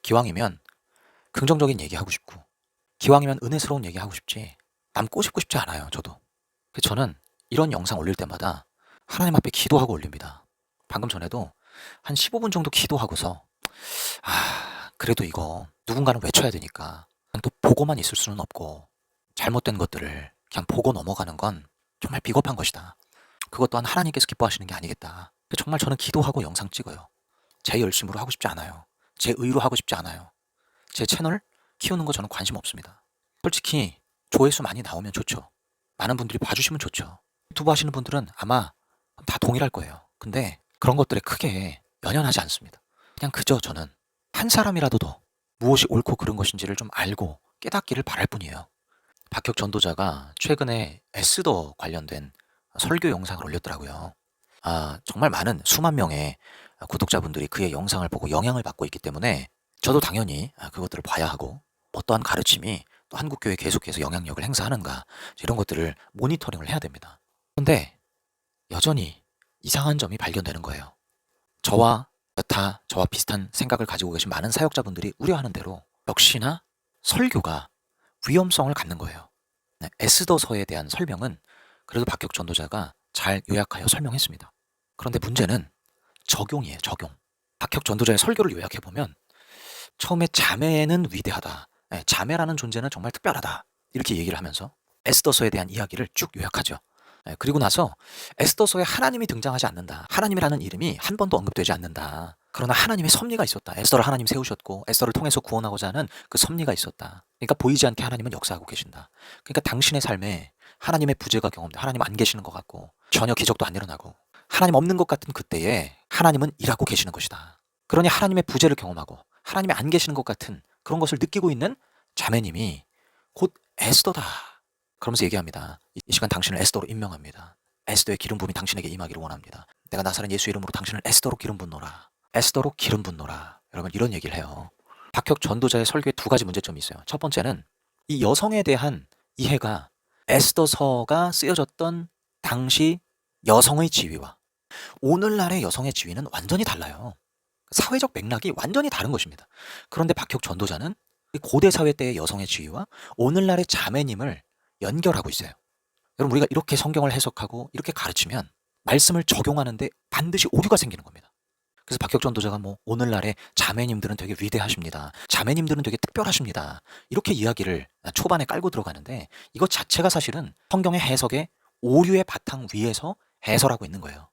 기왕이면 긍정적인 얘기하고 싶고, 기왕이면 은혜스러운 얘기하고 싶지, 남 꼬집고 싶지 않아요, 저도. 그래서 저는 이런 영상 올릴 때마다 하나님 앞에 기도하고 올립니다. 방금 전에도 한 15분 정도 기도하고서 그래도 이거 누군가는 외쳐야 되니까 그냥 또 보고만 있을 수는 없고, 잘못된 것들을 그냥 보고 넘어가는 건 정말 비겁한 것이다. 그것 또한 하나님께서 기뻐하시는 게 아니겠다. 정말 저는 기도하고 영상 찍어요. 제 열심으로 하고 싶지 않아요. 제 의로 하고 싶지 않아요. 제 채널 키우는 거 저는 관심 없습니다. 솔직히 조회수 많이 나오면 좋죠. 많은 분들이 봐주시면 좋죠. 유튜브 하시는 분들은 아마 다 동일할 거예요. 근데 그런 것들에 크게 연연하지 않습니다. 그냥 그저 저는 한 사람이라도 더 무엇이 옳고 그른 것인지를 좀 알고 깨닫기를 바랄 뿐이에요. 박혁 전도자가 최근에 에스더 관련된 설교 영상을 올렸더라고요. 정말 많은 수만 명의 구독자분들이 그의 영상을 보고 영향을 받고 있기 때문에 저도 당연히 그것들을 봐야 하고, 어떠한 가르침이 또 한국교회에 계속해서 영향력을 행사하는가, 이런 것들을 모니터링을 해야 됩니다. 그런데 여전히 이상한 점이 발견되는 거예요. 저와 비슷한 생각을 가지고 계신 많은 사역자분들이 우려하는 대로 역시나 설교가 위험성을 갖는 거예요. 에스더서에 대한 설명은 그래도 박혁 전도자가 잘 요약하여 설명했습니다. 그런데 문제는 적용이에요, 적용. 박혁 전도자의 설교를 요약해보면 처음에 자매는 위대하다, 자매라는 존재는 정말 특별하다, 이렇게 얘기를 하면서 에스더서에 대한 이야기를 쭉 요약하죠. 그리고 나서 에스더서에 하나님이 등장하지 않는다, 하나님이라는 이름이 한 번도 언급되지 않는다, 그러나 하나님의 섭리가 있었다, 에스더를 하나님 세우셨고 에스더를 통해서 구원하고자 하는 그 섭리가 있었다. 그러니까 보이지 않게 하나님은 역사하고 계신다. 그러니까 당신의 삶에 하나님의 부재가 경험돼, 하나님 안 계시는 것 같고 전혀 기적도 안 일어나고 하나님 없는 것 같은 그때에 하나님은 일하고 계시는 것이다. 그러니 하나님의 부재를 경험하고 하나님이 안 계시는 것 같은 그런 것을 느끼고 있는 자매님이 곧 에스더다, 그러면서 얘기합니다. 이 시간 당신을 에스더로 임명합니다. 에스더의 기름 부음이 당신에게 임하기를 원합니다. 내가 나사렛 예수 이름으로 당신을 에스더로 기름 붓노라. 에스더로 기름 붓노라. 여러분, 이런 얘기를 해요. 박혁 전도자의 설교에 두 가지 문제점이 있어요. 첫 번째는 이 여성에 대한 이해가 에스더서가 쓰여졌던 당시 여성의 지위와 오늘날의 여성의 지위는 완전히 달라요. 사회적 맥락이 완전히 다른 것입니다. 그런데 박혁 전도자는 고대 사회 때의 여성의 지위와 오늘날의 자매님을 연결하고 있어요. 여러분, 우리가 이렇게 성경을 해석하고 이렇게 가르치면 말씀을 적용하는데 반드시 오류가 생기는 겁니다. 그래서 박혁 전도자가 오늘날의 자매님들은 되게 위대하십니다, 자매님들은 되게 특별하십니다, 이렇게 이야기를 초반에 깔고 들어가는데, 이것 자체가 사실은 성경의 해석의 오류의 바탕 위에서 해설하고 있는 거예요.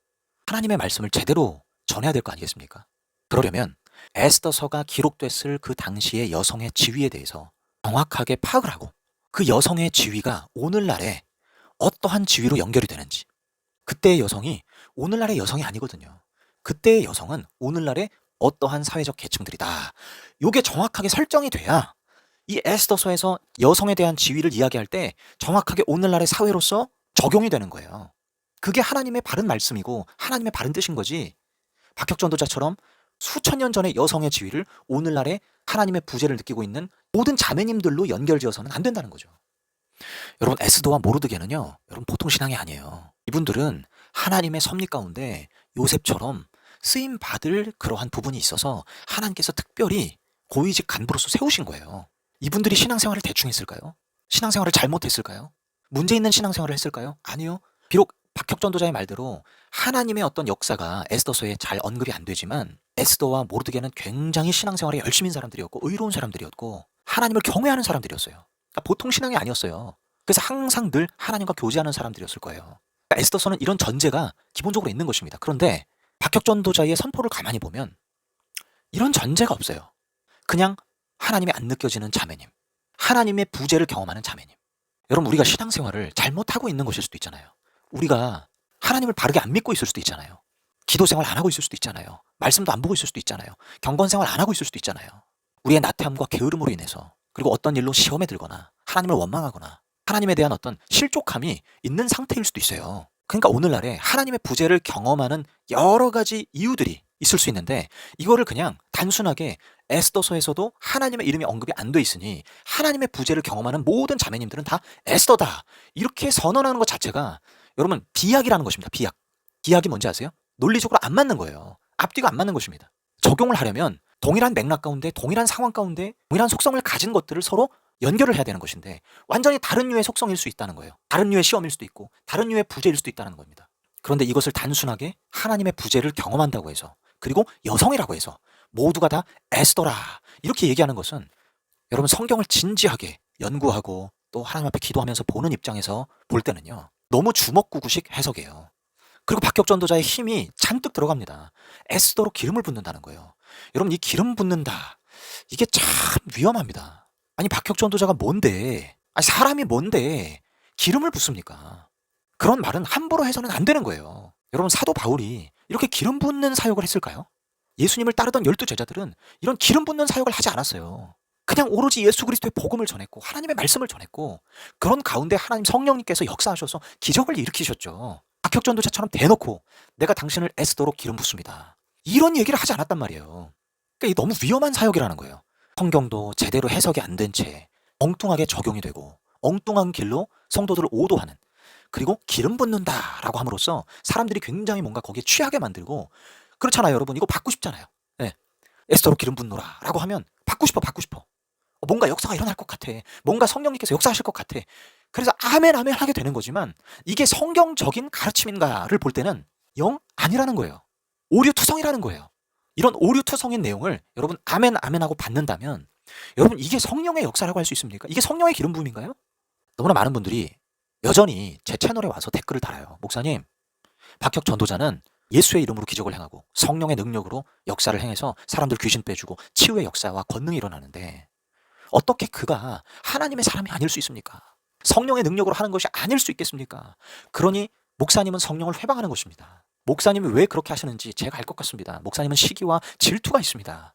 하나님의 말씀을 제대로 전해야 될 거 아니겠습니까? 그러려면 에스더서가 기록됐을 그 당시의 여성의 지위에 대해서 정확하게 파악을 하고, 그 여성의 지위가 오늘날의 어떠한 지위로 연결이 되는지, 그때의 여성이 오늘날의 여성이 아니거든요. 그때의 여성은 오늘날의 어떠한 사회적 계층들이다, 이게 정확하게 설정이 돼야 이 에스더서에서 여성에 대한 지위를 이야기할 때 정확하게 오늘날의 사회로서 적용이 되는 거예요. 그게 하나님의 바른 말씀이고 하나님의 바른 뜻인 거지, 박혁 전도자처럼 수천 년 전의 여성의 지위를 오늘날의 하나님의 부재를 느끼고 있는 모든 자매님들로 연결지어서는 안 된다는 거죠. 여러분, 에스더와 모르드게는요, 여러분 보통 신앙이 아니에요. 이분들은 하나님의 섭리 가운데 요셉처럼 쓰임 받을 그러한 부분이 있어서 하나님께서 특별히 고위직 간부로서 세우신 거예요. 이분들이 신앙생활을 대충 했을까요? 신앙생활을 잘못했을까요? 문제 있는 신앙생활을 했을까요? 아니요. 비록 박혁 전도자의 말대로 하나님의 어떤 역사가 에스더서에 잘 언급이 안 되지만 에스더와 모르드게는 굉장히 신앙생활에 열심인 사람들이었고 의로운 사람들이었고 하나님을 경외하는 사람들이었어요. 그러니까 보통 신앙이 아니었어요. 그래서 항상 늘 하나님과 교제하는 사람들이었을 거예요. 그러니까 에스더서는 이런 전제가 기본적으로 있는 것입니다. 그런데 박혁 전도자의 선포를 가만히 보면 이런 전제가 없어요. 그냥 하나님이 안 느껴지는 자매님, 하나님의 부재를 경험하는 자매님. 여러분, 우리가 신앙생활을 잘못하고 있는 것일 수도 있잖아요. 우리가 하나님을 바르게 안 믿고 있을 수도 있잖아요. 기도 생활 안 하고 있을 수도 있잖아요. 말씀도 안 보고 있을 수도 있잖아요. 경건 생활 안 하고 있을 수도 있잖아요. 우리의 나태함과 게으름으로 인해서, 그리고 어떤 일로 시험에 들거나 하나님을 원망하거나 하나님에 대한 어떤 실족함이 있는 상태일 수도 있어요. 그러니까 오늘날에 하나님의 부재를 경험하는 여러 가지 이유들이 있을 수 있는데, 이거를 그냥 단순하게 에스더서에서도 하나님의 이름이 언급이 안 돼 있으니 하나님의 부재를 경험하는 모든 자매님들은 다 에스더다, 이렇게 선언하는 것 자체가 여러분 비약이라는 것입니다. 비약. 비약이 뭔지 아세요? 논리적으로 안 맞는 거예요. 앞뒤가 안 맞는 것입니다. 적용을 하려면 동일한 맥락 가운데, 동일한 상황 가운데 동일한 속성을 가진 것들을 서로 연결을 해야 되는 것인데 완전히 다른 류의 속성일 수 있다는 거예요. 다른 류의 시험일 수도 있고 다른 류의 부재일 수도 있다는 겁니다. 그런데 이것을 단순하게 하나님의 부재를 경험한다고 해서, 그리고 여성이라고 해서 모두가 다 에스더라 이렇게 얘기하는 것은, 여러분 성경을 진지하게 연구하고 또 하나님 앞에 기도하면서 보는 입장에서 볼 때는요, 너무 주먹구구식 해석이에요. 그리고 박격전도자의 힘이 잔뜩 들어갑니다. 에스더로 기름을 붓는다는 거예요. 여러분 이 기름 붓는다, 이게 참 위험합니다. 아니 박격전도자가 뭔데, 아니 사람이 뭔데 기름을 붓습니까? 그런 말은 함부로 해서는 안 되는 거예요. 여러분 사도 바울이 이렇게 기름 붓는 사역을 했을까요? 예수님을 따르던 12제자들은 이런 기름 붓는 사역을 하지 않았어요. 그냥 오로지 예수 그리스도의 복음을 전했고 하나님의 말씀을 전했고, 그런 가운데 하나님 성령님께서 역사하셔서 기적을 일으키셨죠. 박격전도자처럼 대놓고 내가 당신을 에스더로 기름 붓습니다, 이런 얘기를 하지 않았단 말이에요. 그러니까 이 너무 위험한 사역이라는 거예요. 성경도 제대로 해석이 안 된 채 엉뚱하게 적용이 되고 엉뚱한 길로 성도들을 오도하는, 그리고 기름 붓는다라고 함으로써 사람들이 굉장히 뭔가 거기에 취하게 만들고, 그렇잖아요 여러분. 이거 받고 싶잖아요. 네. 에스더로 기름 붓노라 라고 하면 받고 싶어. 뭔가 역사가 일어날 것 같아, 뭔가 성령님께서 역사하실 것 같아. 그래서 아멘 아멘 하게 되는 거지만 이게 성경적인 가르침인가를 볼 때는 영 아니라는 거예요. 오류투성이라는 거예요. 이런 오류투성인 내용을 여러분 아멘 아멘 하고 받는다면, 여러분 이게 성령의 역사라고 할 수 있습니까? 이게 성령의 기름 부음인가요? 너무나 많은 분들이 여전히 제 채널에 와서 댓글을 달아요. 목사님, 박혁 전도자는 예수의 이름으로 기적을 행하고 성령의 능력으로 역사를 행해서 사람들 귀신 빼주고 치유의 역사와 권능이 일어나는데 어떻게 그가 하나님의 사람이 아닐 수 있습니까? 성령의 능력으로 하는 것이 아닐 수 있겠습니까? 그러니 목사님은 성령을 회방하는 것입니다. 목사님이 왜 그렇게 하시는지 제가 알 것 같습니다. 목사님은 시기와 질투가 있습니다.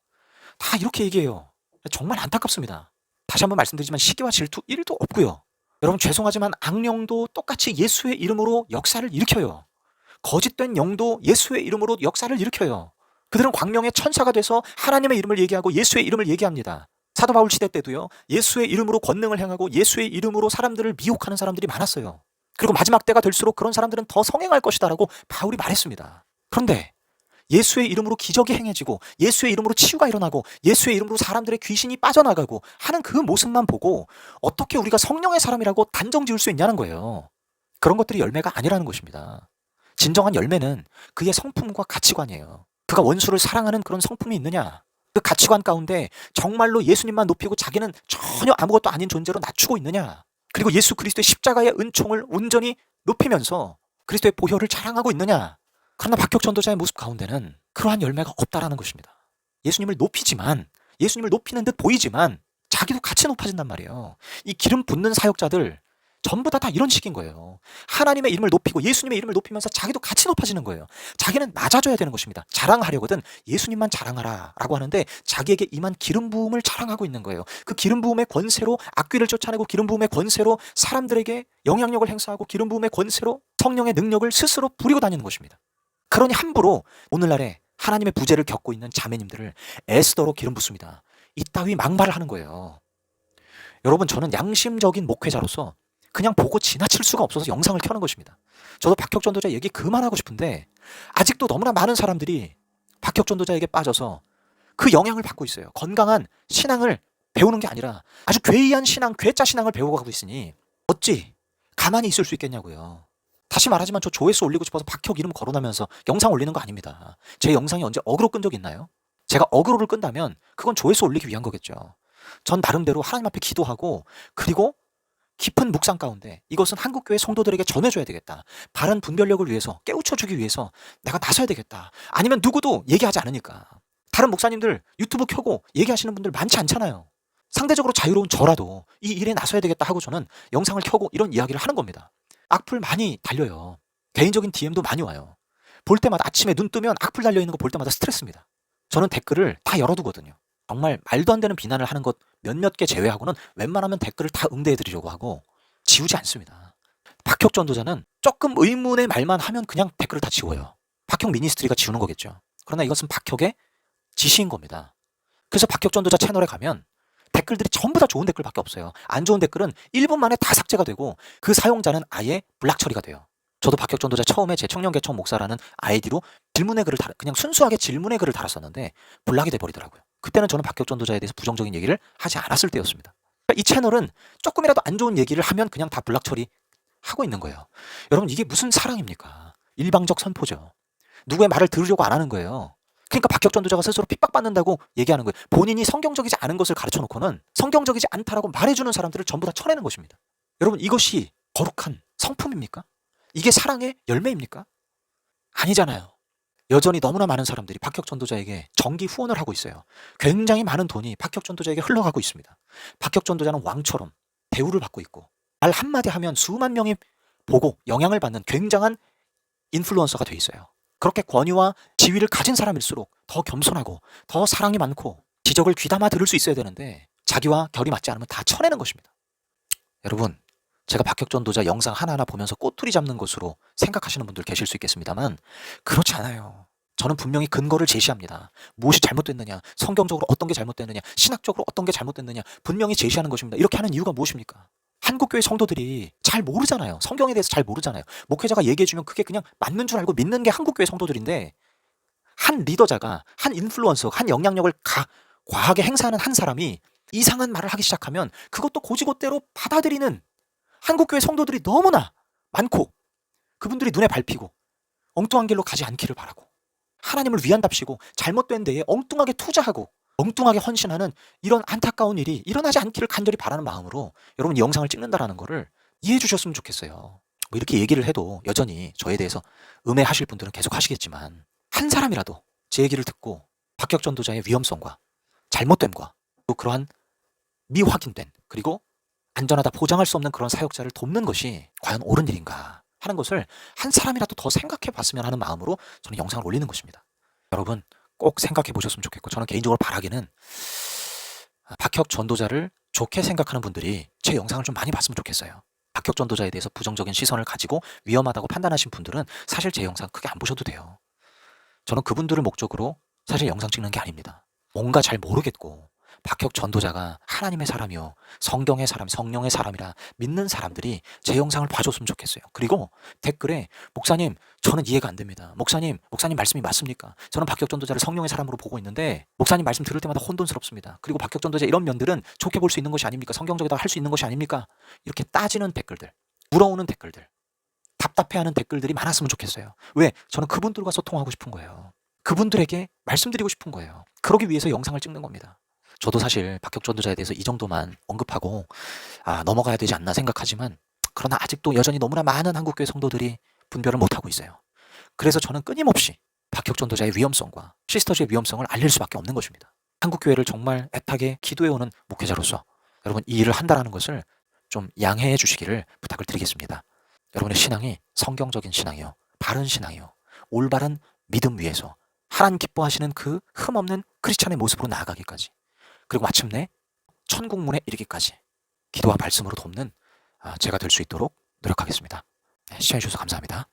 다 이렇게 얘기해요. 정말 안타깝습니다. 다시 한번 말씀드리지만 시기와 질투 1도 없고요. 여러분 죄송하지만 악령도 똑같이 예수의 이름으로 역사를 일으켜요. 거짓된 영도 예수의 이름으로 역사를 일으켜요. 그들은 광명의 천사가 돼서 하나님의 이름을 얘기하고 예수의 이름을 얘기합니다. 사도 바울 시대 때도요, 예수의 이름으로 권능을 행하고 예수의 이름으로 사람들을 미혹하는 사람들이 많았어요. 그리고 마지막 때가 될수록 그런 사람들은 더 성행할 것이다라고 바울이 말했습니다. 그런데 예수의 이름으로 기적이 행해지고 예수의 이름으로 치유가 일어나고 예수의 이름으로 사람들의 귀신이 빠져나가고 하는 그 모습만 보고 어떻게 우리가 성령의 사람이라고 단정 지을 수 있냐는 거예요. 그런 것들이 열매가 아니라는 것입니다. 진정한 열매는 그의 성품과 가치관이에요. 그가 원수를 사랑하는 그런 성품이 있느냐, 그 가치관 가운데 정말로 예수님만 높이고 자기는 전혀 아무것도 아닌 존재로 낮추고 있느냐, 그리고 예수 그리스도의 십자가의 은총을 온전히 높이면서 그리스도의 보혈을 자랑하고 있느냐. 그러나 박혁 전도자의 모습 가운데는 그러한 열매가 없다라는 것입니다. 예수님을 높이지만, 예수님을 높이는 듯 보이지만 자기도 같이 높아진단 말이에요. 이 기름 붓는 사역자들 전부 다 이런 식인 거예요. 하나님의 이름을 높이고 예수님의 이름을 높이면서 자기도 같이 높아지는 거예요. 자기는 낮아져야 되는 것입니다. 자랑하려거든 예수님만 자랑하라 라고 하는데 자기에게 임한 기름 부음을 자랑하고 있는 거예요. 그 기름 부음의 권세로 악귀를 쫓아내고 기름 부음의 권세로 사람들에게 영향력을 행사하고 기름 부음의 권세로 성령의 능력을 스스로 부리고 다니는 것입니다. 그러니 함부로 오늘날에 하나님의 부재를 겪고 있는 자매님들을 에스더로 기름 붓습니다, 이따위 막말을 하는 거예요. 여러분 저는 양심적인 목회자로서 그냥 보고 지나칠 수가 없어서 영상을 켜는 것입니다. 저도 박혁 전도자 얘기 그만하고 싶은데 아직도 너무나 많은 사람들이 박혁 전도자에게 빠져서 그 영향을 받고 있어요. 건강한 신앙을 배우는 게 아니라 아주 괴이한 신앙, 괴짜 신앙을 배워가고 있으니 어찌 가만히 있을 수 있겠냐고요. 다시 말하지만 저 조회수 올리고 싶어서 박혁 이름 거론하면서 영상 올리는 거 아닙니다. 제 영상이 언제 어그로 끈 적 있나요? 제가 어그로를 끈다면 그건 조회수 올리기 위한 거겠죠. 전 나름대로 하나님 앞에 기도하고, 그리고 깊은 묵상 가운데 이것은 한국교회 성도들에게 전해줘야 되겠다, 바른 분별력을 위해서 깨우쳐주기 위해서 내가 나서야 되겠다. 아니면 누구도 얘기하지 않으니까. 다른 목사님들 유튜브 켜고 얘기하시는 분들 많지 않잖아요. 상대적으로 자유로운 저라도 이 일에 나서야 되겠다 하고 저는 영상을 켜고 이런 이야기를 하는 겁니다. 악플 많이 달려요. 개인적인 DM도 많이 와요. 볼 때마다 아침에 눈 뜨면 악플 달려있는 거 볼 때마다 스트레스입니다. 저는 댓글을 다 열어두거든요. 정말 말도 안 되는 비난을 하는 것 몇몇 개 제외하고는 웬만하면 댓글을 다 응대해드리려고 하고 지우지 않습니다. 박혁 전도자는 조금 의문의 말만 하면 그냥 댓글을 다 지워요. 박혁 미니스트리가 지우는 거겠죠. 그러나 이것은 박혁의 지시인 겁니다. 그래서 박혁 전도자 채널에 가면 댓글들이 전부 다 좋은 댓글밖에 없어요. 안 좋은 댓글은 1분 만에 다 삭제가 되고 그 사용자는 아예 블락 처리가 돼요. 저도 박혁 전도자 처음에 제 청년개척 목사라는 아이디로 질문의 글을 그냥 순수하게 질문의 글을 달았었는데 블락이 돼버리더라고요. 그때는 저는 박혁 전도자에 대해서 부정적인 얘기를 하지 않았을 때였습니다. 이 채널은 조금이라도 안 좋은 얘기를 하면 그냥 다 블락 처리하고 있는 거예요. 여러분, 이게 무슨 사랑입니까? 일방적 선포죠. 누구의 말을 들으려고 안 하는 거예요. 그러니까 박혁 전도자가 스스로 핍박받는다고 얘기하는 거예요. 본인이 성경적이지 않은 것을 가르쳐 놓고는 성경적이지 않다라고 말해주는 사람들을 전부 다 쳐내는 것입니다. 여러분, 이것이 거룩한 성품입니까? 이게 사랑의 열매입니까? 아니잖아요. 여전히 너무나 많은 사람들이 박혁 전도자에게 정기 후원을 하고 있어요. 굉장히 많은 돈이 박혁 전도자에게 흘러가고 있습니다. 박혁 전도자는 왕처럼 대우를 받고 있고 말 한마디 하면 수만 명이 보고 영향을 받는 굉장한 인플루언서가 돼 있어요. 그렇게 권위와 지위를 가진 사람일수록 더 겸손하고 더 사랑이 많고 지적을 귀담아 들을 수 있어야 되는데 자기와 결이 맞지 않으면 다 쳐내는 것입니다. 여러분, 제가 박혁 전도자 영상 하나하나 보면서 꼬투리 잡는 것으로 생각하시는 분들 계실 수 있겠습니다만 그렇지 않아요. 저는 분명히 근거를 제시합니다. 무엇이 잘못됐느냐, 성경적으로 어떤 게 잘못됐느냐, 신학적으로 어떤 게 잘못됐느냐 분명히 제시하는 것입니다. 이렇게 하는 이유가 무엇입니까? 한국교회 성도들이 잘 모르잖아요. 성경에 대해서 잘 모르잖아요. 목회자가 얘기해주면 그게 그냥 맞는 줄 알고 믿는 게 한국교회 성도들인데 한 리더자가, 한 인플루언서, 한 영향력을 과하게 행사하는 한 사람이 이상한 말을 하기 시작하면 그것도 고지고대로 받아들이는 한국교회 성도들이 너무나 많고 그분들이 눈에 밟히고 엉뚱한 길로 가지 않기를 바라고 하나님을 위한답시고 잘못된 데에 엉뚱하게 투자하고 엉뚱하게 헌신하는 이런 안타까운 일이 일어나지 않기를 간절히 바라는 마음으로 여러분 이 영상을 찍는다라는 거를 이해해 주셨으면 좋겠어요. 뭐 이렇게 얘기를 해도 여전히 저에 대해서 음해하실 분들은 계속 하시겠지만 한 사람이라도 제 얘기를 듣고 박혁 전도자의 위험성과 잘못됨과 또 그러한 미확인된 그리고 안전하다 보장할 수 없는 그런 사역자를 돕는 것이 과연 옳은 일인가 하는 것을 한 사람이라도 더 생각해 봤으면 하는 마음으로 저는 영상을 올리는 것입니다. 여러분 꼭 생각해 보셨으면 좋겠고 저는 개인적으로 바라기는 박혁 전도자를 좋게 생각하는 분들이 제 영상을 좀 많이 봤으면 좋겠어요. 박혁 전도자에 대해서 부정적인 시선을 가지고 위험하다고 판단하신 분들은 사실 제 영상 크게 안 보셔도 돼요. 저는 그분들을 목적으로 사실 영상 찍는 게 아닙니다. 뭔가 잘 모르겠고 박혁 전도자가 하나님의 사람이요 성경의 사람, 성령의 사람이라 믿는 사람들이 제 영상을 봐줬으면 좋겠어요. 그리고 댓글에 목사님 저는 이해가 안 됩니다. 목사님 말씀이 맞습니까? 저는 박혁 전도자를 성령의 사람으로 보고 있는데 목사님 말씀 들을 때마다 혼돈스럽습니다. 그리고 박혁 전도자 이런 면들은 좋게 볼 수 있는 것이 아닙니까? 성경적이다 할 수 있는 것이 아닙니까? 이렇게 따지는 댓글들, 물어오는 댓글들, 답답해하는 댓글들이 많았으면 좋겠어요. 왜? 저는 그분들과 소통하고 싶은 거예요. 그분들에게 말씀드리고 싶은 거예요. 그러기 위해서 영상을 찍는 겁니다. 저도 사실 박혁 전도자에 대해서 이 정도만 언급하고 넘어가야 되지 않나 생각하지만 그러나 아직도 여전히 너무나 많은 한국교회 성도들이 분별을 못하고 있어요. 그래서 저는 끊임없이 박혁 전도자의 위험성과 시스터즈의 위험성을 알릴 수밖에 없는 것입니다. 한국교회를 정말 애타게 기도해오는 목회자로서 여러분 이 일을 한다는 것을 좀 양해해 주시기를 부탁을 드리겠습니다. 여러분의 신앙이 성경적인 신앙이요, 바른 신앙이요, 올바른 믿음 위에서 하나님 기뻐하시는 그 흠없는 크리스찬의 모습으로 나아가기까지 그리고 마침내 천국문에 이르기까지 기도와 말씀으로 돕는 제가 될 수 있도록 노력하겠습니다. 시청해 주셔서 감사합니다.